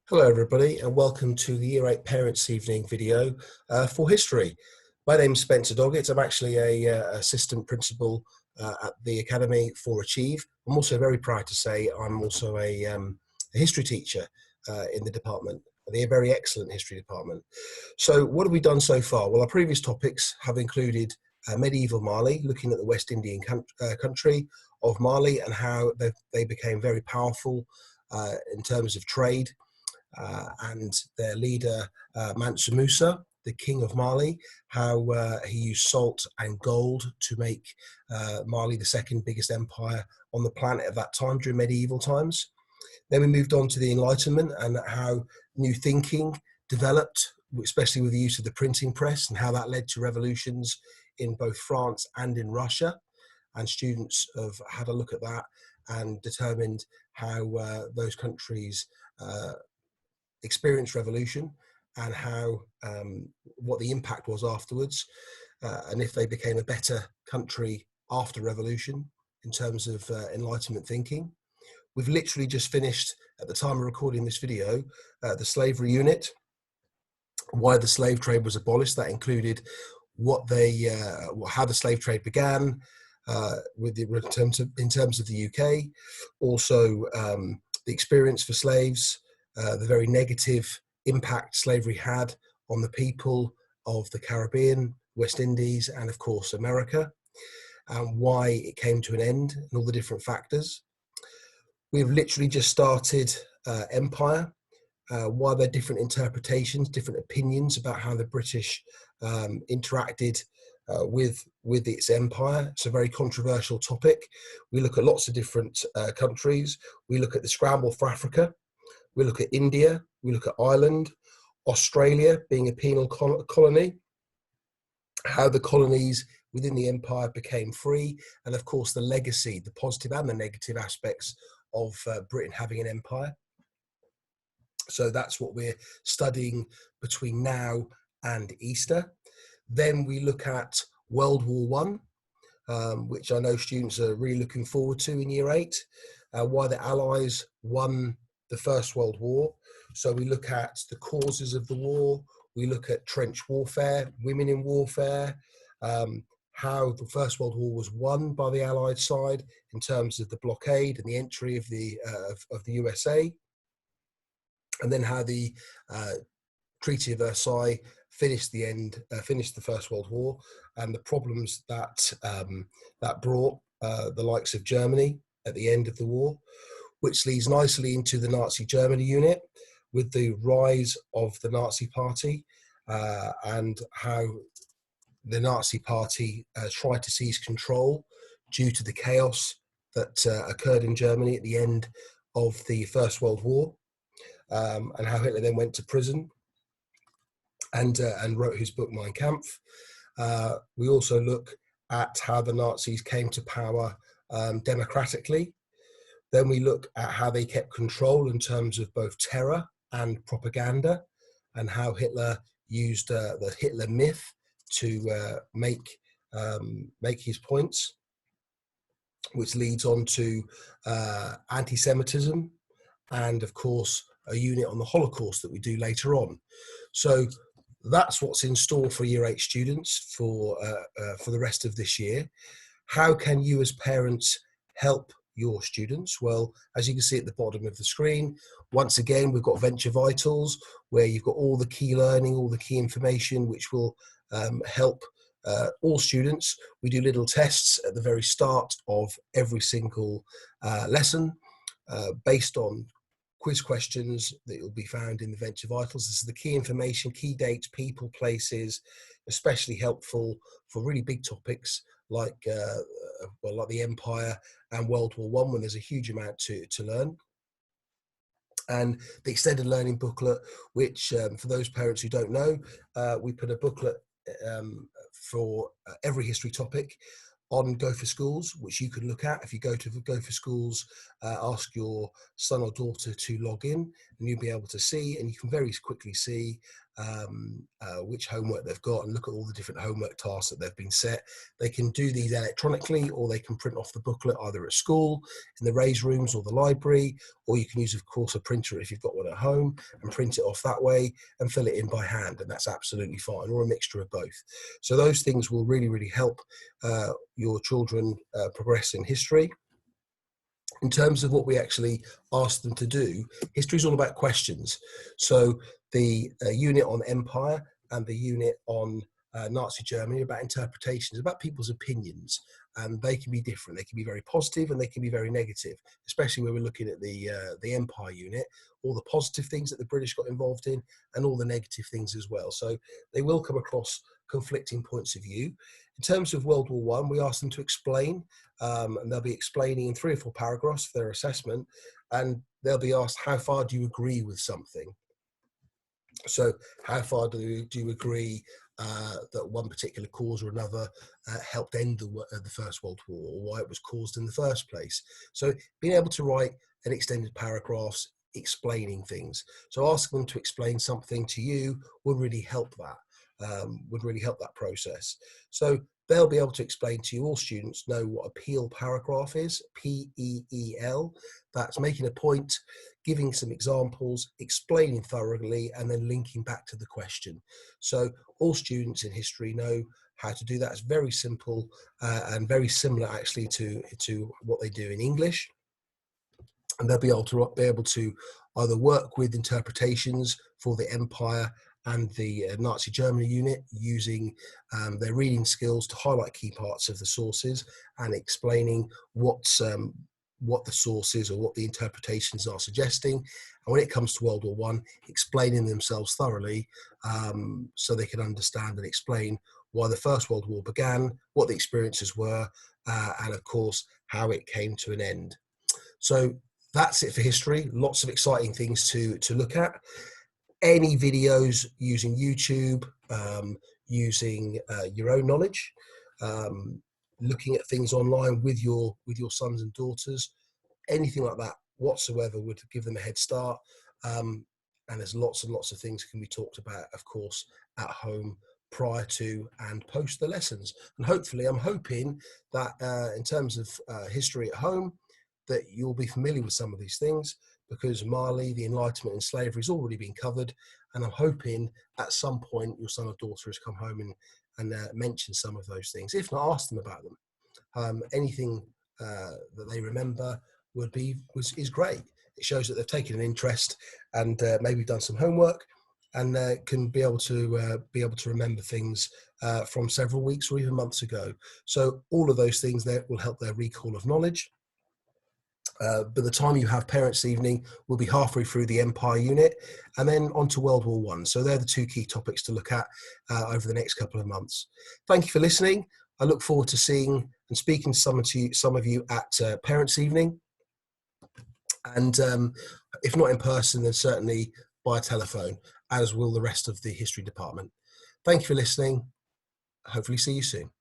Hello everybody and welcome to the Year 8 Parents Evening video for history. My name is Spencer Doggett. I'm actually a assistant principal at the Academy for Achieve. I'm also very proud to say I'm also a history teacher in the department, the very excellent history department. So what have we done so far? Well, our previous topics have included medieval Mali, looking at the West Indian country of Mali and how they became very powerful in terms of trade. And their leader, Mansa Musa, the king of Mali, how he used salt and gold to make Mali the second biggest empire on the planet at that time during medieval times. Then we moved on to the Enlightenment and how new thinking developed, especially with the use of the printing press, and how that led to revolutions in both France and in Russia. And students have had a look at that and determined how those countries experienced revolution and how what the impact was afterwards, and if they became a better country after revolution in terms of Enlightenment thinking. We've literally just finished, at the time of recording this video, the slavery unit, why the slave trade was abolished. That included how the slave trade began in terms of the UK, also the experience for slaves, the very negative impact slavery had on the people of the Caribbean, West Indies, and of course America, and why it came to an end and all the different factors. We've literally just started empire, why there are different interpretations, different opinions about how the British interacted with its empire. It's a very controversial topic. We look at lots of different countries. We look at the scramble for Africa. We look at India, we look at Ireland, Australia being a penal colony, how the colonies within the empire became free, and of course the legacy, the positive and the negative aspects of Britain having an empire. So that's what we're studying between now and Easter. Then we look at World War I, which I know students are really looking forward to in Year 8, why the Allies won the First World War. So we look at the causes of the war, we look at trench warfare, women in warfare, how the First World War was won by the Allied side in terms of the blockade and the entry of the USA, and then how the Treaty of Versailles finished the First World War, and the problems that that brought the likes of Germany at the end of the war, which leads nicely into the Nazi Germany unit with the rise of the Nazi Party and how the Nazi Party tried to seize control due to the chaos that occurred in Germany at the end of the First World War, and how Hitler then went to prison and wrote his book Mein Kampf. We also look at how the Nazis came to power democratically. Then we look at how they kept control in terms of both terror and propaganda, and how Hitler used the Hitler myth to make his points, which leads on to anti-Semitism, and of course a unit on the Holocaust that we do later on. So that's what's in store for Year 8 students for the rest of this year. How can you as parents help your students? Well, as you can see at the bottom of the screen, once again we've got Venture Vitals, where you've got all the key learning, all the key information which will help all students. We do little tests at the very start of every single lesson based on quiz questions that will be found in the Venture Vitals. This is the key information, key dates, people, places, especially helpful for really big topics like the Empire and World War I, when there's a huge amount to learn. And the extended learning booklet, which for those parents who don't know, we put a booklet for every history topic on Go for Schools, which you can look at. If you go to Go for Schools, ask your son or daughter to log in, and you'll be able to see, and you can very quickly see which homework they've got, and look at all the different homework tasks that they've been set. They can do these electronically, or they can print off the booklet either at school, in the raise rooms or the library, or you can use, of course, a printer if you've got one at home and print it off that way and fill it in by hand, and that's absolutely fine, or a mixture of both. So those things will really, really help your children progress in history. In terms of what we actually ask them to do, history is all about questions. So the unit on empire and the unit on Nazi Germany are about interpretations, about people's opinions, and they can be different. They can be very positive and they can be very negative, especially when we're looking at the empire unit, all the positive things that the British got involved in and all the negative things as well. So they will come across conflicting points of view. In terms of World War I, we ask them to explain, and they'll be explaining in 3 or 4 paragraphs for their assessment, and they'll be asked, how far do you agree with something? So how far do you agree that one particular cause or another helped end the First World War, or why it was caused in the first place? So being able to write an extended paragraphs explaining things. So asking them to explain something to you would really help that process. So they'll be able to explain to you, all students know what a peel paragraph is, P-E-E-L. That's making a point, giving some examples, explaining thoroughly, and then linking back to the question. So all students in history know how to do that. It's very simple and very similar actually to what they do in English. And they'll be able to either work with interpretations for the empire and the Nazi Germany unit, using their reading skills to highlight key parts of the sources and explaining what the sources or what the interpretations are suggesting. And when it comes to World War I, explaining themselves thoroughly so they can understand and explain why the First World War began, what the experiences were, and of course, how it came to an end. So that's it for history. Lots of exciting things to look at. Any videos using YouTube, using your own knowledge, looking at things online with your sons and daughters, anything like that whatsoever would give them a head start. And there's lots and lots of things that can be talked about, of course, at home prior to and post the lessons. And hopefully, I'm hoping that in terms of history at home, that you'll be familiar with some of these things, because Mali, the Enlightenment and slavery has already been covered. And I'm hoping at some point your son or daughter has come home and mentioned some of those things. If not, ask them about them. Anything that they remember is great. It shows that they've taken an interest and maybe done some homework, and can be able to remember things from several weeks or even months ago. So all of those things there will help their recall of knowledge. By the time you have Parents' Evening, we'll be halfway through the Empire unit and then on to World War I. So they're the 2 key topics to look at over the next couple of months. Thank you for listening. I look forward to seeing and speaking to some of you at Parents' Evening. And if not in person, then certainly by telephone, as will the rest of the history department. Thank you for listening. Hopefully see you soon.